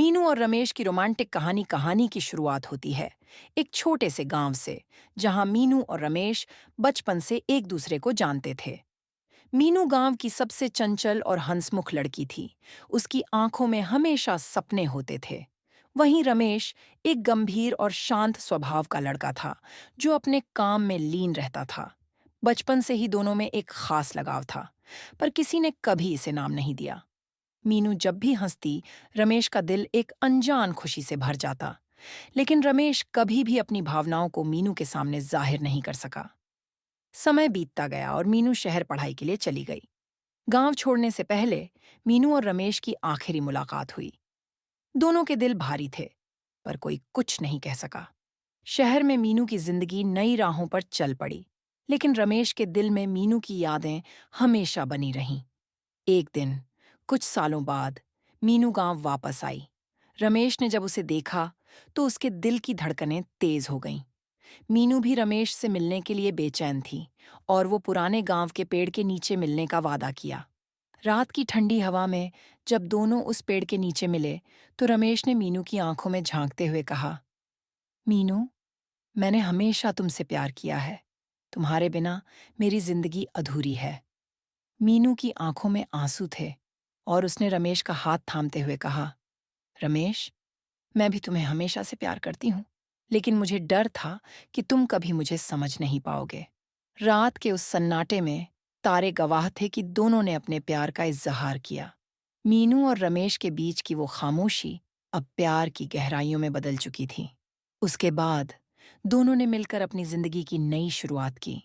मीनू और रमेश की रोमांटिक कहानी कहानी की शुरुआत होती है एक छोटे से गांव से, जहां मीनू और रमेश बचपन से एक दूसरे को जानते थे। मीनू गांव की सबसे चंचल और हंसमुख लड़की थी। उसकी आंखों में हमेशा सपने होते थे। वहीं रमेश एक गंभीर और शांत स्वभाव का लड़का था, जो अपने काम में लीन रहता था। बचपन से ही दोनों में एक खास लगाव था, पर किसी ने कभी इसे नाम नहीं दिया। मीनू जब भी हंसती, रमेश का दिल एक अनजान खुशी से भर जाता। लेकिन रमेश कभी भी अपनी भावनाओं को मीनू के सामने जाहिर नहीं कर सका। समय बीतता गया और मीनू शहर पढ़ाई के लिए चली गई। गांव छोड़ने से पहले मीनू और रमेश की आखिरी मुलाकात हुई। दोनों के दिल भारी थे, पर कोई कुछ नहीं कह सका। शहर में मीनू की जिंदगी नई राहों पर चल पड़ी, लेकिन रमेश के दिल में मीनू की यादें हमेशा बनी रहीं। एक दिन, कुछ सालों बाद, मीनू गांव वापस आई। रमेश ने जब उसे देखा, तो उसके दिल की धड़कनें तेज हो गईं। मीनू भी रमेश से मिलने के लिए बेचैन थी और वो पुराने गांव के पेड़ के नीचे मिलने का वादा किया। रात की ठंडी हवा में जब दोनों उस पेड़ के नीचे मिले, तो रमेश ने मीनू की आंखों में झांकते हुए कहा, मीनू, मैंने हमेशा तुमसे प्यार किया है। तुम्हारे बिना मेरी जिंदगी अधूरी है। मीनू की आंखों में आंसू थे और उसने रमेश का हाथ थामते हुए कहा, रमेश, मैं भी तुम्हें हमेशा से प्यार करती हूँ, लेकिन मुझे डर था कि तुम कभी मुझे समझ नहीं पाओगे। रात के उस सन्नाटे में तारे गवाह थे कि दोनों ने अपने प्यार का इजहार किया। मीनू और रमेश के बीच की वो खामोशी अब प्यार की गहराइयों में बदल चुकी थी। उसके बाद दोनों ने मिलकर अपनी जिंदगी की नई शुरुआत की।